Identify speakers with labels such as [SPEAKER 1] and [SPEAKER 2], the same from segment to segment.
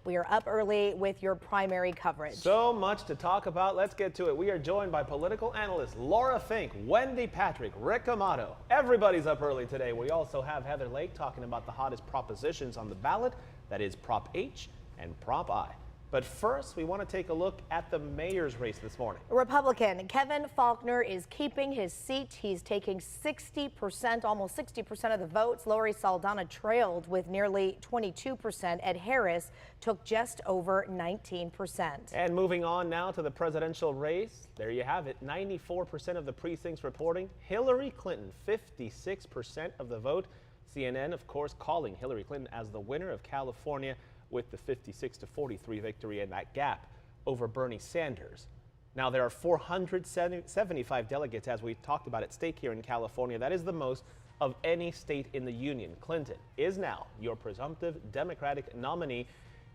[SPEAKER 1] We are up early with your primary coverage.
[SPEAKER 2] So much to talk about. Let's get to it. We are joined by political analysts Laura Fink, Wendy Patrick, Rick Amato. Everybody's up early today. We also have Heather Lake talking about the hottest propositions on the ballot. That is Prop H and Prop I. But first, we want to take a look at the mayor's race this morning.
[SPEAKER 1] Republican Kevin Faulconer is keeping his seat. He's taking 60%, almost 60% of the votes. Lori Saldana trailed with nearly 22%. Ed Harris took just over 19%.
[SPEAKER 2] And moving on now to the presidential race. There you have it. 94% of the precincts reporting Hillary Clinton, 56% of the vote. CNN, of course, calling Hillary Clinton as the winner of California, with the 56-43 victory and that gap over Bernie Sanders. Now, there are 475 delegates, as we talked about, at stake here in California. That is the most of any state in the union. Clinton is now your presumptive Democratic nominee.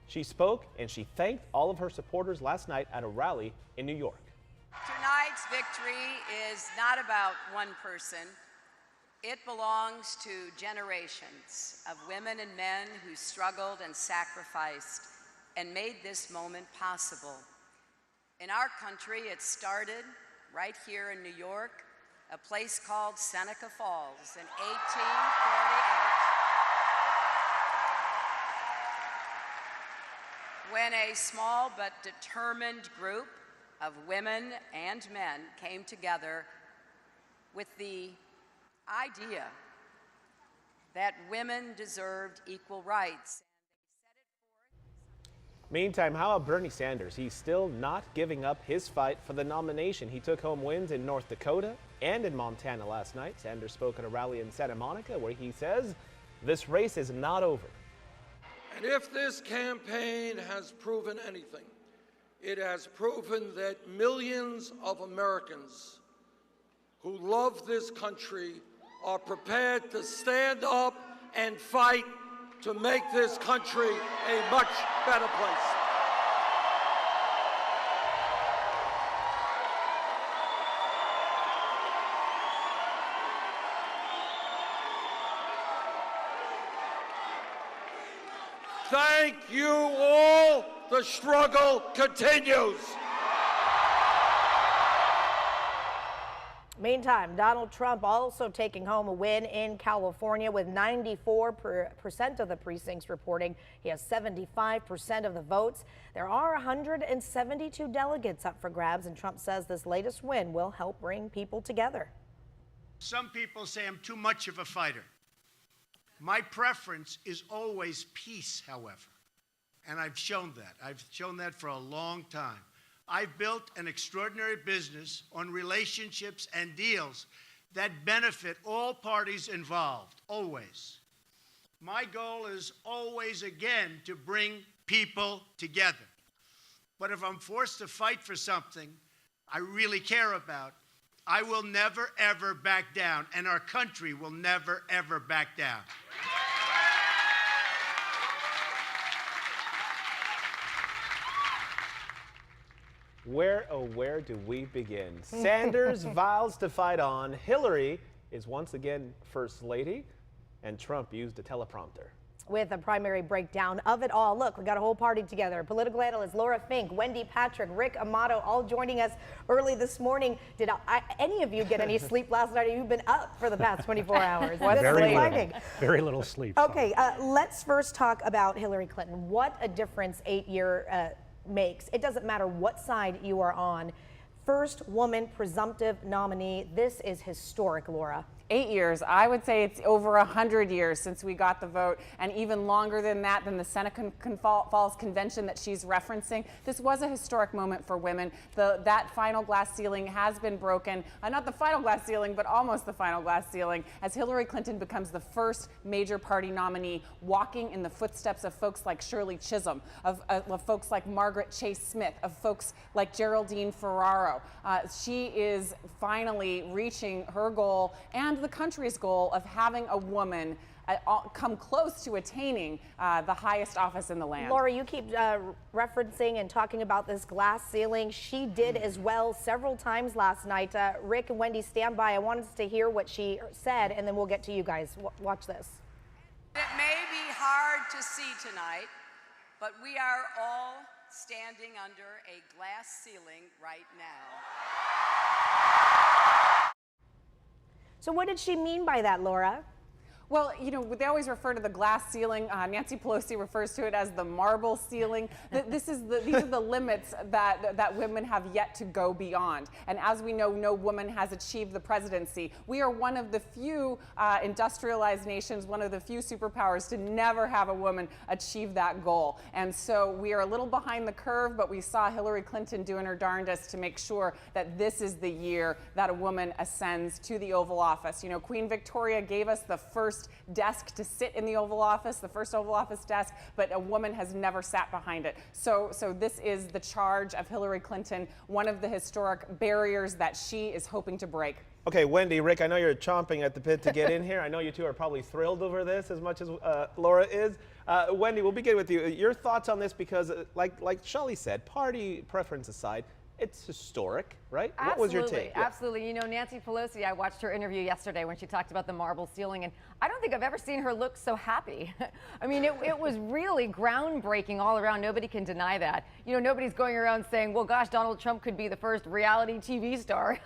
[SPEAKER 2] She spoke and she thanked all of her supporters last night at a rally in New York.
[SPEAKER 3] Tonight's victory is not about one person. It belongs to generations of women and men who struggled and sacrificed and made this moment possible. In our country, it started right here in New York, a place called Seneca Falls in 1848, when a small but determined group of women and men came together with the idea that women deserved equal rights.
[SPEAKER 2] Meantime, how about Bernie Sanders? He's still not giving up his fight for the nomination. He took home wins in North Dakota and in Montana last night. Sanders spoke at a rally in Santa Monica where he says this race is not over.
[SPEAKER 4] And if this campaign has proven anything, it has proven that millions of Americans who love this country are prepared to stand up and fight to make this country a much better place. Thank you all. The struggle continues.
[SPEAKER 1] Meantime, Donald Trump also taking home a win in California with 94% of the precincts reporting he has 75% of the votes. There are 172 delegates up for grabs, and Trump says this latest win will help bring people together.
[SPEAKER 5] Some people say I'm too much of a fighter. My preference is always peace, however, and I've shown that. I've shown that for a long time. I've built an extraordinary business on relationships and deals that benefit all parties involved, always. My goal is always, again, to bring people together. But if I'm forced to fight for something I really care about, I will never, ever back down, and our country will never, ever back down.
[SPEAKER 2] Where, oh, where do we begin? Sanders vows to fight on. Hillary is once again First Lady, and Trump used a teleprompter.
[SPEAKER 1] With a primary breakdown of it all. Look, we got a whole party together. Political analysts Laura Fink, Wendy Patrick, Rick Amato, all joining us early this morning. Did any of you get any sleep last night? Have you been up for the past 24 hours? What's exciting?
[SPEAKER 6] Very little sleep.
[SPEAKER 1] Okay, let's first talk about Hillary Clinton. What a difference 8-year makes. It doesn't matter what side you are on. First woman presumptive nominee. This is historic, Laura.
[SPEAKER 7] 8 years. I would say it's over 100 years since we got the vote, and even longer than that, than the Seneca Falls Convention that she's referencing. This was a historic moment for women. That final glass ceiling has been broken. Not the final glass ceiling, but almost the final glass ceiling, as Hillary Clinton becomes the first major party nominee, walking in the footsteps of folks like Shirley Chisholm, of folks like Margaret Chase Smith, of folks like Geraldine Ferraro. She is finally reaching her goal and the country's goal of having a woman come close to attaining the highest office in the land.
[SPEAKER 1] Laura, you keep referencing and talking about this glass ceiling. She did as well several times last night. Rick and Wendy, stand by. I want us to hear what she said, and then we'll get to you guys. Watch this.
[SPEAKER 3] It may be hard to see tonight, But we are all standing under a glass ceiling right now.
[SPEAKER 1] So what did she mean by that, Laura?
[SPEAKER 7] Well, you know, they always refer to the glass ceiling. Nancy Pelosi refers to it as the marble ceiling. These are the limits that women have yet to go beyond. And as we know, no woman has achieved the presidency. We are one of the few industrialized nations, one of the few superpowers to never have a woman achieve that goal. And so we are a little behind the curve, but we saw Hillary Clinton doing her darndest to make sure that this is the year that a woman ascends to the Oval Office. You know, Queen Victoria gave us the first desk to sit in the Oval Office, the first Oval Office desk, but a woman has never sat behind it. So this is the charge of Hillary Clinton, one of the historic barriers that she is hoping to break.
[SPEAKER 2] Okay, Wendy, Rick, I know you're chomping at the bit to get in here. I know you two are probably thrilled over this as much as Laura is. Wendy, we'll begin with you. Your thoughts on this, because like Shelley said, party preference aside, it's historic, right?
[SPEAKER 6] Absolutely,
[SPEAKER 2] what was your take?
[SPEAKER 6] Absolutely. You know, Nancy Pelosi, I watched her interview yesterday when she talked about the marble ceiling, and I don't think I've ever seen her look so happy. I mean, it was really groundbreaking all around. Nobody can deny that. You know, nobody's going around saying, well, gosh, Donald Trump could be the first reality TV star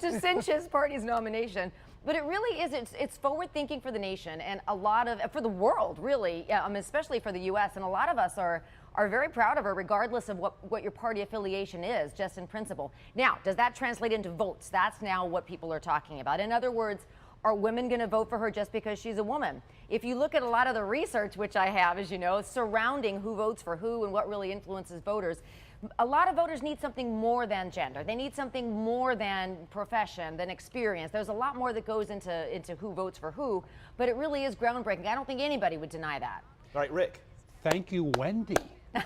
[SPEAKER 6] to cinch his party's nomination. But it really is, it's forward thinking for the nation and a lot of, for the world, really, especially for the U.S. And a lot of us are very proud of her, regardless of what your party affiliation is, just in principle. Now, does that translate into votes? That's now what people are talking about. In other words, are women going to vote for her just because she's a woman? If you look at a lot of the research, which I have, as you know, surrounding who votes for who and what really influences voters, a lot of voters need something more than gender. They need something more than profession, than experience. There's a lot more that goes into who votes for who, but it really is groundbreaking. I don't think anybody would deny that.
[SPEAKER 2] All right, Rick.
[SPEAKER 8] Thank you, Wendy.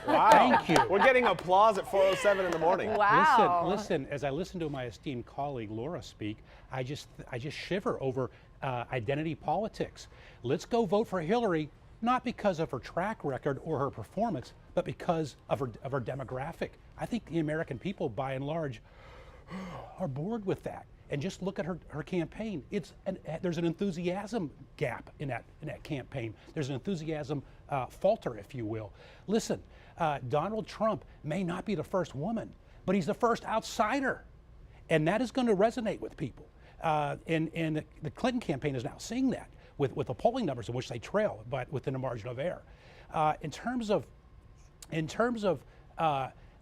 [SPEAKER 2] Wow.
[SPEAKER 8] Thank you.
[SPEAKER 2] We're getting applause at 4:07 in the morning.
[SPEAKER 6] Wow.
[SPEAKER 8] Listen, as I listen to my esteemed colleague Laura speak, I just shiver over identity politics. Let's go vote for Hillary, not because of her track record or her performance, but because of her demographic. I think the American people, by and large, are bored with that. And just look at her campaign. There's an enthusiasm gap in that campaign. There's an enthusiasm falter, if you will. Listen, Donald Trump may not be the first woman, but he's the first outsider. And that is going to resonate with people. And the Clinton campaign is now seeing that with the polling numbers in which they trail, but within a margin of error. In terms of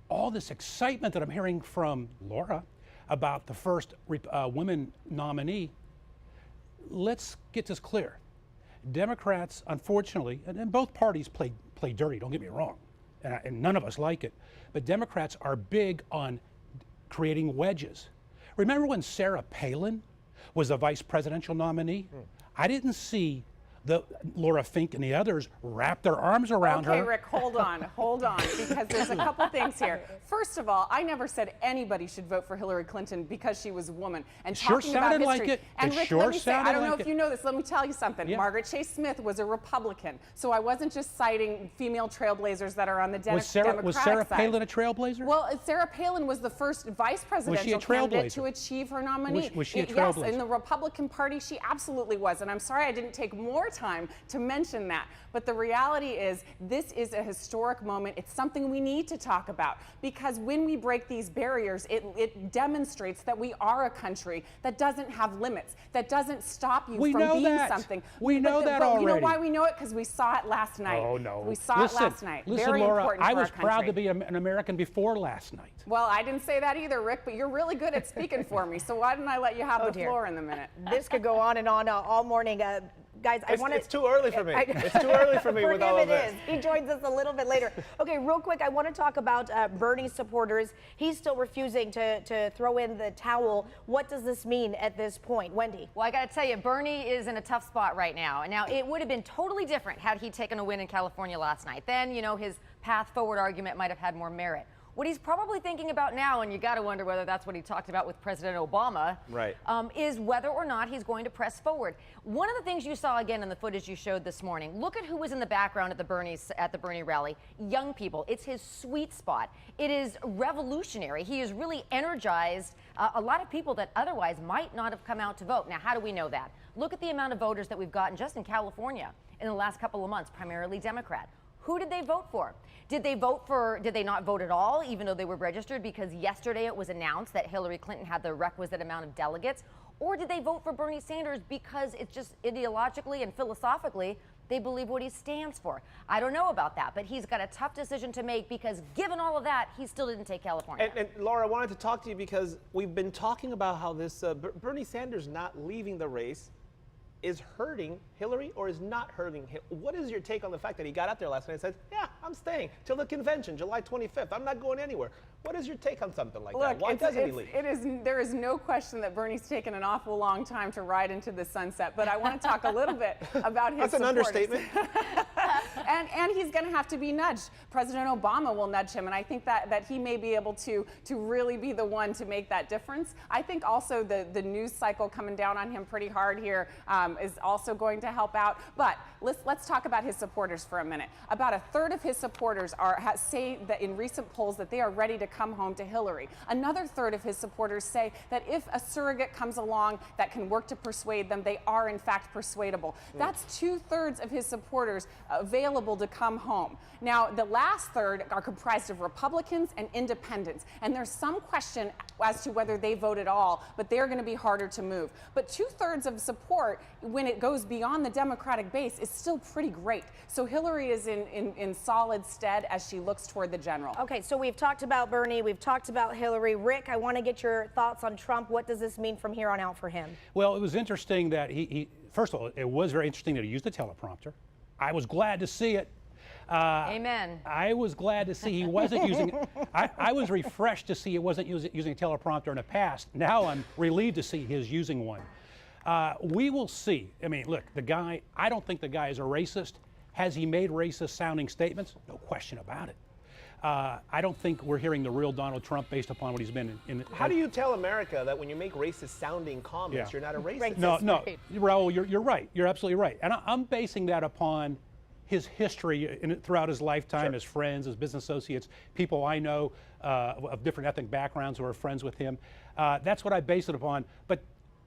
[SPEAKER 8] all this excitement that I'm hearing from Laura about the first women nominee, let's get this clear. Democrats, unfortunately, and both parties play dirty, don't get me wrong, and none of us like it, but Democrats are big on creating wedges. Remember when Sarah Palin was the vice presidential nominee? I didn't see Laura Fink and the others wrap their arms around her.
[SPEAKER 7] Okay, Rick, hold on, because there's a couple things here. First of all, I never said anybody should vote for Hillary Clinton because she was a woman. And
[SPEAKER 8] sure
[SPEAKER 7] talking about
[SPEAKER 8] sounded
[SPEAKER 7] history,
[SPEAKER 8] like it.
[SPEAKER 7] and
[SPEAKER 8] It
[SPEAKER 7] Rick,
[SPEAKER 8] sure
[SPEAKER 7] let me say, I don't
[SPEAKER 8] sounded
[SPEAKER 7] know
[SPEAKER 8] like
[SPEAKER 7] if
[SPEAKER 8] it.
[SPEAKER 7] you know this, let me tell you something.
[SPEAKER 8] Yeah.
[SPEAKER 7] Margaret Chase Smith was a Republican, so I wasn't just citing female trailblazers that are on the Democratic
[SPEAKER 8] Was Sarah
[SPEAKER 7] side.
[SPEAKER 8] Palin a trailblazer?
[SPEAKER 7] Well, Sarah Palin was the first vice presidential candidate to achieve her nominee.
[SPEAKER 8] Was she a
[SPEAKER 7] Yes,
[SPEAKER 8] trailblazer?
[SPEAKER 7] in the Republican Party, she absolutely was. And I'm sorry I didn't take more time to mention that. But the reality is, this is a historic moment. It's something we need to talk about, because when we break these barriers, it demonstrates that we are a country that doesn't have limits, that doesn't stop you from being something.
[SPEAKER 8] We know that already.
[SPEAKER 7] You know why we know it? Because we saw it last night.
[SPEAKER 8] Oh, no.
[SPEAKER 7] We saw it last night.
[SPEAKER 8] Listen,
[SPEAKER 7] Very
[SPEAKER 8] Laura,
[SPEAKER 7] important
[SPEAKER 8] I
[SPEAKER 7] for
[SPEAKER 8] was
[SPEAKER 7] our
[SPEAKER 8] proud to
[SPEAKER 7] country.
[SPEAKER 8] be an American before last night.
[SPEAKER 7] Well, I didn't say that either, Rick, but you're really good at speaking for me, so why didn't I let you have the floor in a minute?
[SPEAKER 1] This could go on and on all morning. Guys,
[SPEAKER 2] It's too early for me. It's too early for me with all of this.
[SPEAKER 1] He joins us a little bit later. Okay, real quick, I want to talk about Bernie supporters. He's still refusing to throw in the towel. What does this mean at this point? Wendy?
[SPEAKER 6] Well, I got to tell you, Bernie is in a tough spot right now. Now, it would have been totally different had he taken a win in California last night. Then, you know, his path forward argument might have had more merit. What he's probably thinking about now, and you got to wonder whether that's what he talked about with President Obama,
[SPEAKER 2] right,
[SPEAKER 6] is whether or not he's going to press forward. One of the things you saw again in the footage you showed this morning, look at who was in the background at the Bernie rally. Young people. It's his sweet spot. It is revolutionary. He has really energized a lot of people that otherwise might not have come out to vote. Now, how do we know that? Look at the amount of voters that we've gotten just in California in the last couple of months, primarily Democrat. Who did they vote for? Did they not vote at all, even though they were registered? Because yesterday it was announced that Hillary Clinton had the requisite amount of delegates. Or did they vote for Bernie Sanders because it's just ideologically and philosophically they believe what he stands for? I don't know about that, but he's got a tough decision to make because given all of that, he still didn't take California.
[SPEAKER 2] And Laura, I wanted to talk to you because we've been talking about how this Bernie Sanders not leaving the race is hurting Hillary or is not hurting him. What is your take on the fact that he got out there last night and said, yeah, I'm staying till the convention, July 25th. I'm not going anywhere. What is your take on something like that? Why doesn't he leave?
[SPEAKER 7] There is no question that Bernie's taken an awful long time to ride into the sunset, but I want to talk a little bit about his
[SPEAKER 2] That's an
[SPEAKER 7] supporters.
[SPEAKER 2] understatement.
[SPEAKER 7] and he's going to have to be nudged. President Obama will nudge him, and I think that he may be able to really be the one to make that difference. I think also the news cycle coming down on him pretty hard here is also going to help out. But let's talk about his supporters for a minute. About a third of his supporters say that in recent polls that they are ready to come home to Hillary. Another third of his supporters say that if a surrogate comes along that can work to persuade them, they are in fact persuadable. That's 2/3 of his supporters available to come home. Now, the last third are comprised of Republicans and independents, and there's some question as to whether they vote at all, but they're going to be harder to move. But 2/3 of support, when it goes beyond the Democratic base, is still pretty great. So Hillary is in solid stead as she looks toward the general.
[SPEAKER 1] Okay, so we've talked about Bernie, we've talked about Hillary. Rick, I want to get your thoughts on Trump. What does this mean from here on out for him?
[SPEAKER 8] Well, it was interesting that he first of all, it was very interesting that he used the teleprompter. I was glad to see it.
[SPEAKER 6] Amen.
[SPEAKER 8] I was glad to see he wasn't using it. I was refreshed to see he wasn't using a teleprompter in the past. Now I'm relieved to see his using one. We will see. I mean, look, the guy, I don't think the guy is a racist. Has he made racist sounding statements? No question about it. I don't think we're hearing the real Donald Trump based upon what he's been in.
[SPEAKER 2] How do you tell America that when you make racist sounding comments, you're not a racist?
[SPEAKER 8] No, Raul, you're right. You're absolutely right. And I'm basing that upon his history throughout his lifetime, his friends, his business associates, people I know of different ethnic backgrounds who are friends with him. That's what I base it upon. But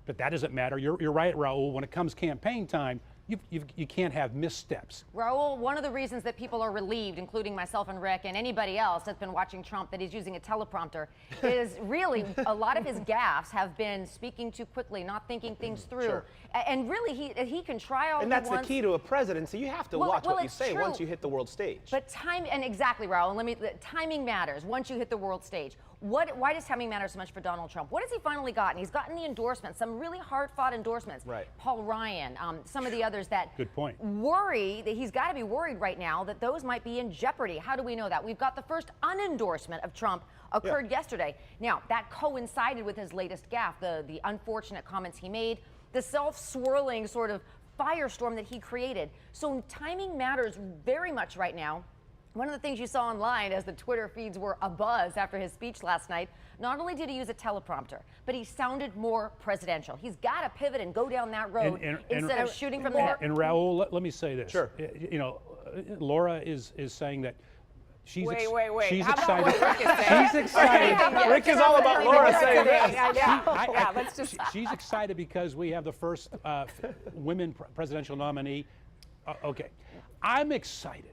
[SPEAKER 8] that doesn't matter. You're right, Raul. When it comes campaign time, you can't have missteps.
[SPEAKER 6] Raul, one of the reasons that people are relieved, including myself and Rick and anybody else that's been watching Trump, that he's using a teleprompter, is really a lot of his gaffes have been speaking too quickly, not thinking things through. And really, he can try all
[SPEAKER 2] And that's the key to a presidency. You have to watch what you say once you hit the world stage.
[SPEAKER 6] But exactly, Raul, and timing matters once you hit the world stage. Why does timing matter so much for Donald Trump? What has he finally gotten? He's gotten the endorsements, some really hard-fought endorsements.
[SPEAKER 2] Right.
[SPEAKER 6] Paul Ryan, some of the others that
[SPEAKER 8] Good point.
[SPEAKER 6] worry that he's got to be worried right now that those might be in jeopardy. How do we know that? We've got the first unendorsement of Trump occurred yesterday. Now, that coincided with his latest gaffe, the unfortunate comments he made, the self-swirling sort of firestorm that he created. So timing matters very much right now. One of the things you saw online as the Twitter feeds were abuzz after his speech last night, not only did he use a teleprompter, but he sounded more presidential. He's got to pivot and go down that road instead of shooting from the hip.
[SPEAKER 8] And Raul, let me say this.
[SPEAKER 2] Sure.
[SPEAKER 8] You know, Laura is saying that she's
[SPEAKER 7] Wait.
[SPEAKER 8] She's
[SPEAKER 7] How about
[SPEAKER 8] excited.
[SPEAKER 7] what Rick is saying?
[SPEAKER 8] She's excited.
[SPEAKER 2] Rick is all about Laura saying this.
[SPEAKER 8] She's excited because we have the first women presidential nominee. Okay. I'm excited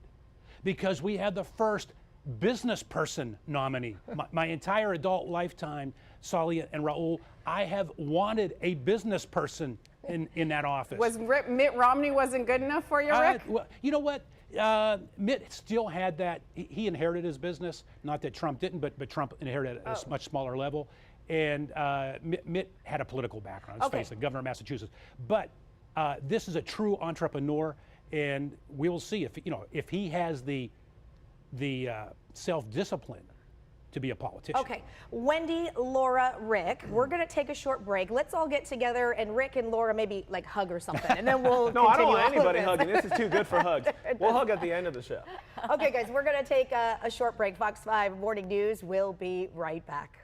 [SPEAKER 8] because we had the first business person nominee. My entire adult lifetime, Sally and Raul, I have wanted a business person in that office.
[SPEAKER 7] Was Mitt Romney wasn't good enough for you, Rick?
[SPEAKER 8] Well, you know what? Mitt still had that. He inherited his business. Not that Trump didn't, but Trump inherited at a much smaller level. And Mitt had a political background. Let's face it, governor of Massachusetts. But this is a true entrepreneur. And we will see if he has the self-discipline to be a politician.
[SPEAKER 1] Okay, Wendy, Laura, Rick, we're going to take a short break. Let's all get together and Rick and Laura maybe like hug or something, and then we'll
[SPEAKER 2] No, I don't
[SPEAKER 1] continue
[SPEAKER 2] want
[SPEAKER 1] all of
[SPEAKER 2] anybody
[SPEAKER 1] this.
[SPEAKER 2] hugging. This is too good for hugs. We'll hug at the end of the show.
[SPEAKER 1] Okay, guys, we're going to take a short break. Fox 5 Morning News will be right back.